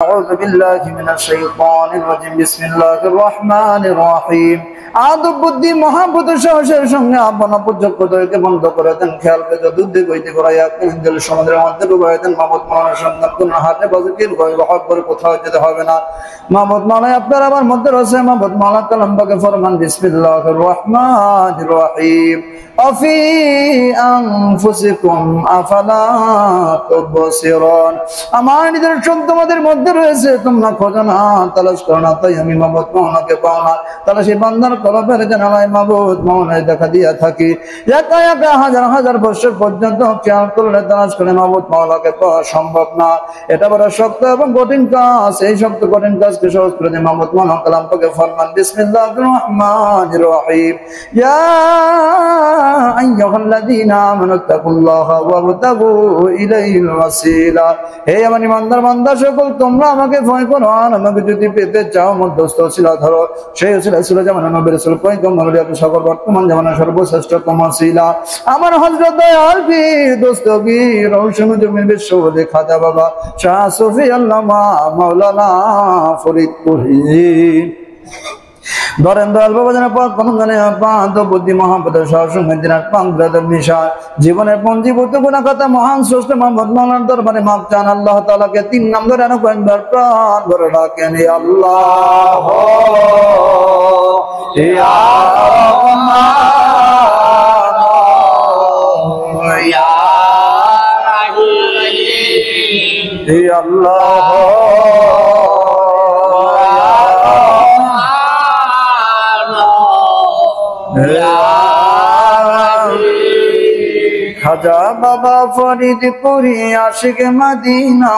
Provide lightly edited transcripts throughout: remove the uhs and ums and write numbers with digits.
أعوذ بالله من الشيطان الرجيم بسم الله الرحمن الرحيم আদব বুদ্ধি মহাবুদ্ধ সাহসের সঙ্গে আপন যোগ্যতাকে বন্ধ করে দেন খেয়াল পেতে দুধ বইতে করাইয়া জল সমুদ্রের মধ্যে ডুবাই দেন মাহমুদ মাওলানা সন্তান কোন হাতে বাজুকির হক করে কোথাও যেতে হবে না মাহমুদ মাওলানা আপনার আমার মধ্যে রয়েছে মাহমুদ মাওলানা কালাম পাকে ফরমান বিসমিল্লাহির রহমানির রহিম আফি আনফুসিকুম আফালা তুবসিরুন আমার নিদর্শন তোমাদের মধ্যে রয়েছে তোমরা খোঁজো না তালাশ করো না তাই আমি মাহমুদ মাওলানাকে পাও না তালাশি বান্দার কলবের জানালায় মাহমুদ মাওলানায় দেখা দিয়া থাকি একা একা হাজার হাজার বছর পর্যন্ত খেয়াল করলে তালাশ করে মাহমুদ মাওলানাকে পাওয়া সম্ভব না এটা বড় শক্ত এবং কঠিন কাজ এই শক্ত কঠিন কাজকে সহজ করে দিয়ে মাহমুদ মাওলানা কালাম পাকে ফরমান বিসমিল্লাহির রহমানির রহিম ইয়া আইয়ুহাল্লাযীনা আমানু তাকুল্লাহা ওয়াবতাগু ইলাইহিল ওয়াসিলা হে আমার ইমানদার বান্দা সকল তোমরা আমাকে ভয় করো আর আমাকে যদি পেতে চাও মধ্যস্থ ওসিলা ধরো সেই ওসিলা ছিল যেমন নবী রাসূল পয়গম্বর সকল বর্তমান জামানার সর্বশ্রেষ্ঠতম ওসিলা আমার হযরত দয়াল পীর দস্তগীর রওশন জমির বিশ্বওয়ালি খাজা বাবা শাহ সুফি আল্লামা মাওলানা ফরিদ কুহি ধরেন দয়াল বাবা যেন বুদ্ধি মহাপদের সহসংঘার পাঙ্গের মিশা জীবনের পঞ্জীভূত গুণাখাতা মহান স্রষ্টা মোহাম্মদ মাওলানার দরবারে মাপ চান আল্লাহ তাআলাকে 3 নম্বরে কয়েকবার প্রাণ ভরে ডাকেন আল্লাহ ইয়া রহমান ইয়া রহিম ইয়া আল্লাহ খাজা বাবা ফরিদপুরি আশিক মদিনার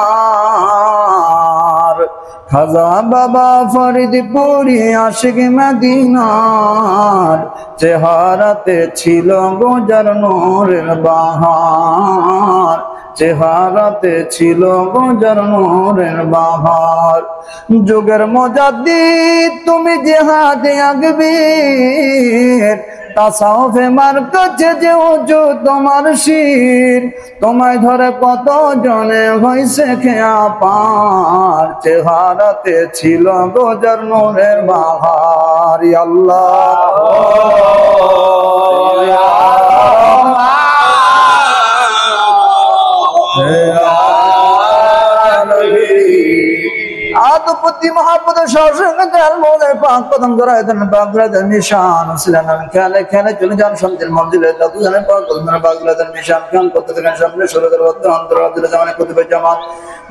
খাজা বাবা ফরিদপুরি আশিক মদিনার চেহারাতে ছিল গোজার নূরের বাহার চেহারাতে ছিল গোজার নূরের বাহার যুগের মুজাদ্দিদ তুমি জিহাদে আকবীর তাসাউফে মারকাজে যে ওজু তোমার শির তোমায় ধরে কত জনে হইছে খেয়া পার চেহারাতে ছিল গোজার নূরের বাহার আল্লাহ আদপতি মহাপদ সহসংঘার মোদের পাক পদম করায় দেন বাগরাদের নিশান ছিলেন খেলে খেলে চলে যান শান্তির মন্দিরে দাদুজানের পাক পদমের বাগরাদের নিশান খেয়াল করতে থাকেন সামনে সরদের মধ্যে অন্তর আব্দুল জামানে কতিপয় জামা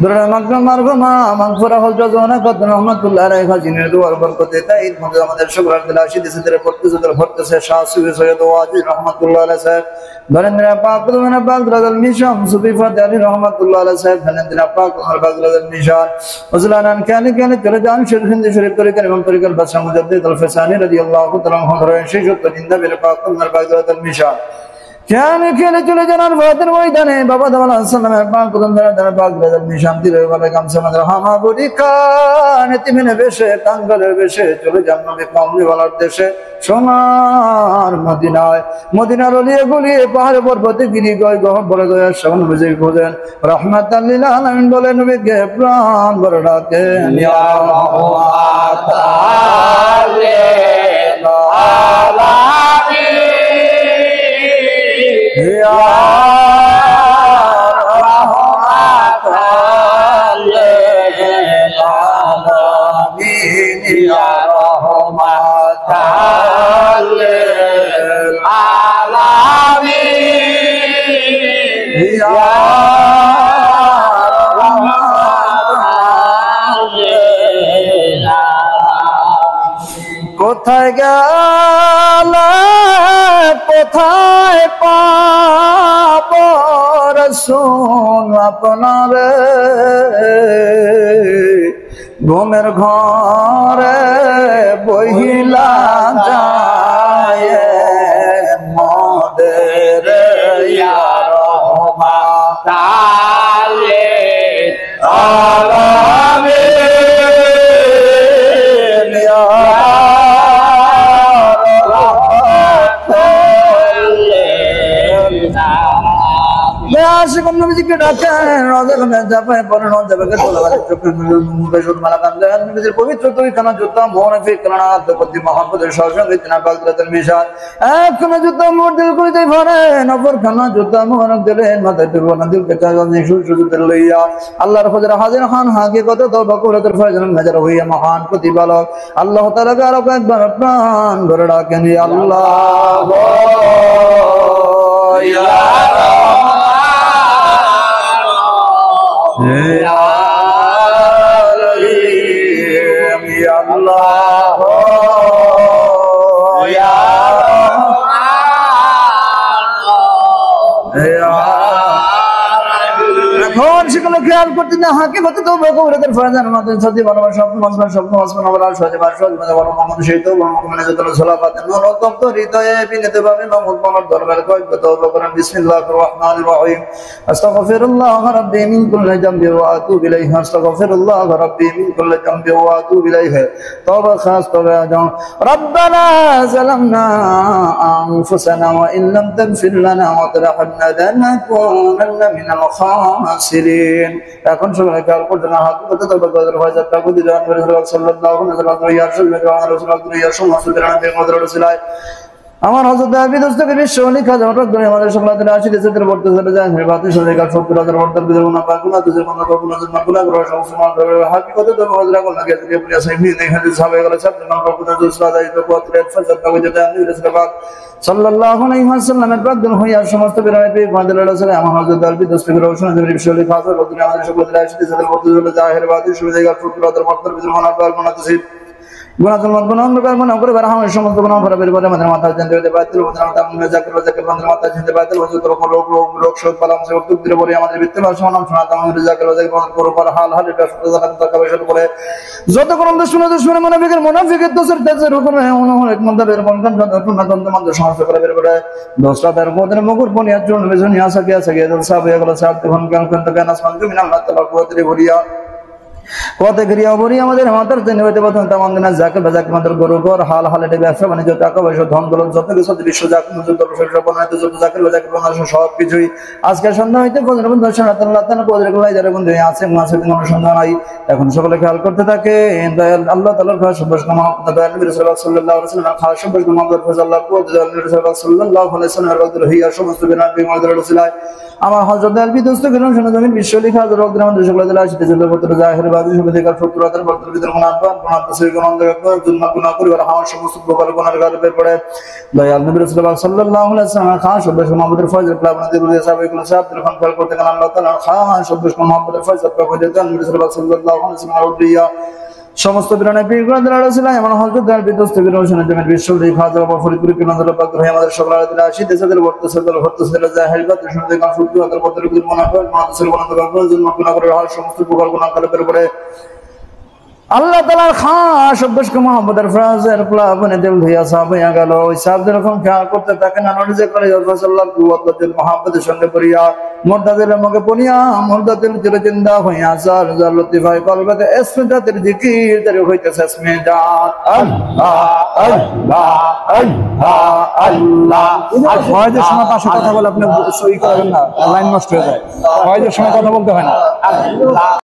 দরুদ মাকরুম মারহুমা মাগফিরা হজরতুনা কত রহমাতুল্লাহ আলাইহি হাজিনের দুয়ার বরকতে তাই মধ্যে আমাদের শুকর আলহামদুলিল্লাহ সিদ্দিসের পড়তেছে শাহ সুফি সৈয়দ ওয়াজিদ রহমাতুল্লাহ আলাইহি সাহেব ধরেন্দ্রা পাক পদমের বাগরাদের নিশান সুফি ফাতে আলী রহমাতুল্লাহ আলাইহি সাহেব ধরেন্দ্রা পাক পদমের বাগরাদের নিশান ওজলানান খেলে খেলে চলে যান হিন্দি শরীফ তরিকার এবং তরিকার বাদশাহ মুজাদ্দিদ আল ফিসানি রাদিয়াল্লাহু তাআলা আনহু সেই সত্য জিন্দা বের পাক পদমের বাগরাদের নিশান খেলে খেলে চলে যান ভারতের ময়দানে বাবা দাওয়াল সালামের পাক পদমের বাগরাদের নিশান দিলে বলে গামছা মাদর হামাগুড়ি খান এতিমের বেশে টাঙ্গালের বেশে চলে যান নবী কামলিওয়ালার দেশে সোনার মদিনায় মদিনার অলিয়ে গলিয়ে পাহাড়ে পর্বতে গিরি গয় গহ্বরে গয়া শাওন বুঝে খোঁজেন রাহমাতাল লিল আলামিন বলে নবীকে প্রাণ ভরে ডাকেন ইয়া রাহমাতাল লিল আলামিন ইয়া রাহমাতাল লিল আলামিন ইয়া রাহমাতাল লিল আলামিন ইয়া রাহমাতাল লিল আলামিন কোথায় গেলে কোথায় পাব রাসূল আপনারে ঘুমের ঘরে বহিলা যায় মোদের ইয়া রাহমাতাল লিল আলামিন ইয়া রাহমাতাল লিল আলামিন নবীজিকে ডাকেন রোজাখানে চাপায় পরে নজাবেকে তোলা চোখের মুখে সুর মালা কান্দে নবীজির পবিত্র তরিখানা জুতা মোহনফি কানা আত্মপতি মহাপদের সহসঙ্গে তিনা বাগদাতের মিশান একখানা জুতা মোহর দিল করিতে পারেন অপরখানা জুতা মোহরক দিলেন মাথায় তুলব না দিলকে চাগানি সুরসুদের লইয়া আল্লাহর খোঁজের হাজির খান হাকিকতে তওবা কবুলাতের ফয়জান নজর হইয়া মহান প্রতিপালক আল্লাহ তাআলাকে আরো একবার প্রাণ ভরে ডাকেন আল্লাহ সেগুলো খেয়াল করতে না হাকে কত তো বকবুলাতের ফয়জান মাত্র সত্যি ভালোবাসা স্বপ্ন মাসবার স্বপ্ন মাসবার আমরা সজবার সজবার বড় মোহাম্মদ সেই তো মোহাম্মদ যত সালাত নরতম তো হৃদয়ে বিনতে ভাবে মোহাম্মদ বলার দরবারে কয়েক তওবা করেন বিসমিল্লাহির রহমানির রহিম আস্তাগফিরুল্লাহ রাব্বি মিন কুল্লি যামবি ওয়া আতুবু ইলাইহি আস্তাগফিরুল্লাহ রাব্বি মিন কুল্লি যামবি ওয়া আতুবু ইলাইহি তওবা খাস তওবা জান রব্বানা যালামনা আনফুসানা ওয়া ইন লাম তাগফির লানা ওয়া তারহামনা লানাকুনান্না মিনাল খাসিরিন এখন সবাই খেয়াল করতে না হাত করতে তবে গদর হয় যাত্রা করি জান রাসূলুল্লাহ সাল্লাল্লাহু আলাইহি ওয়াসাল্লাম আমার হযরত আবি দস্তকে বিশ্বলি খাজা রব্বুল আমাদের সকলের আশীর্বাদ দেশে বর্তে চলে যায় বাতি সরে গেল 70000 বর্তার বিদরুন না পাকুনা তুজে মন করুন না গুনাহ করে মুসলমান ধরে হাকিকতে তো হযরা কোন লাগে যে প্রিয় সাহেবী দেখে যে সবাই গেল সব নাম রব্বুল জুসরা দাই তো কোতরে ফজর তবে যেটা আমি রাসূলুল্লাহ সাল্লাল্লাহু আলাইহি ওয়াসাল্লামের বাগদন হইয়া সমস্ত বিরায় পেয়ে বাঁধে লড়াছে আমার হযরত আবি দস্তকে রওশন জমির বিশ্বলি খাজা রব্বুল আমাদের সকলের আশীর্বাদ দেশে বর্তে চলে যায় বাতি সরে গেল 70000 বর্তার বিদরুন না পাকুনা তুজে গুনাহগুলো গুনাহগার মনে করে বের হয় সমস্ত গুনাহ করে বের করে আমাদের মাথা জানতে হতে বাইতুল মুতারাম তামনে যাকে যাকে আমাদের মাথা জানতে বাইতুল হুজুর রোগ শোধ পালাম সে উত্তর দিলে বলে আমাদের বিত্তবান শোনাম শোনা তামনে যাকে বন্ধ করো পর হাল হাল এটা জাকাত টাকা পয়সা করে যত কোন শুনে মুনাফিকের দোষের তেজের হুকুমে এক মন্দাবের বন্ধন যত মন্দ সমস্ত করে বের করে দোষটা তার মধ্যে মুকুর বনিয়া চুন বেজনি আসা কে দল সাহেব হয়ে গেল সাহেব তখন জ্ঞান কেন আসমান জমিন আল্লাহ তাআলা কুদরতে ভরিয়া কত করিয়া বলি আমাদের মাতার জন্য হইতে পারতাম তামাম দিনা যাকে বাজাক আমাদের গরু ঘর হাল হালেটে ব্যবসা বাণিজ্য টাকা পয়সা ধন দৌলত যত কিছু বিশ্ব যাক যত প্রশংসা বনাইতে যত যাকের বাজাক বাংলাদেশ সব কিছুই আজকে সন্ধ্যা হইতে ফজর পর্যন্ত আল্লাহ তাআলা কোদরে গুলাই যারা বন্ধু আছে মাসে দিন অনুসন্ধান নাই এখন সকলে খেয়াল করতে থাকে আল্লাহ তাআলার খাস সবস মহব্বত দয়াল নবী সাল্লাল্লাহু আলাইহি ওয়াসাল্লাম খাস সবস মহব্বত ফজল্লাহ কোদরে নবী সাল্লাল্লাহু আলাইহি ওয়াসাল্লাম রদুল হিয়া সমস্ত বিনাবি মদর রাসূলাই আমার হযরত আলবি দোস্ত গেলাম শুনে জমিন বিশ্বলি খাজ রোগ গ্রাম সকলে আসতে চলে বতর জাহির বাদী সুবিধা কার ফুতুরাতের বতর ভিতর মুনাফা তসবিহ গণন্দ জুলমা গুনাহ করে আর হাওয়া সমস্ত প্রকার গুনাহর গায়ে পড়ে দয়াল নবী রাসূলুল্লাহ সাল্লাল্লাহু আলাইহি ওয়াসাল্লাম খাস সবস মহব্বতের ফয়জ প্লাবনা দিয়ে সাহাবায়ে সাহেব দিলখান ফল করতে গেলেন আল্লাহ তাআলা খাস সবস মহব্বতের ফয়জ প্লাবনা দিয়ে নবী রাসূলুল্লাহ সাল্লাল্লাহু আলাইহি ওয়াসাল্লাম সমস্ত বিরানে পীরগণ দ্বারা ছিল এমন হযরত আলবি দোস্ত বিরোশন জমির বিশ্বলি খাজা বাবা ফরিদপুর কিনারে পাক রহে আমাদের সকলের দিলে আসি দেশের বর্তমানে হরতসের জাহিল বাত শুনতে গান ফুটু আদর পত্র কি মুনাফা মানসের বন্ধ করার জন্য গুনাহ করে হাল সমস্ত প্রকার গুনাহ করে পরে আল্লাহ তাআলার খাস সবস্ক মুহাম্মদের ফরাজের প্লাবনে দিল ধিয়া সাহাবায়া গেল ওই সাহাবদের রকম খেয়াল করতে থাকেন নরজে করে রাসূলুল্লাহ কুওয়াতুল মুহাম্মদের সঙ্গে পড়িয়া মুরদাদের মুখে পড়িয়া মুরদাদের চিরে জিন্দা হইয়া সার লতিফায়ে কলবে ইসমিদাতের জিকির তারে হইতেছে ইসমিদাত আল্লাহ আল্লাহ আল্লাহ আল্লাহ আর হয়তো সময় পাশে কথা বলে আপনি সই করেন না লাইন নষ্ট হয়ে যায় হয়তো সময় কথা বলতে হয় না আল্লাহ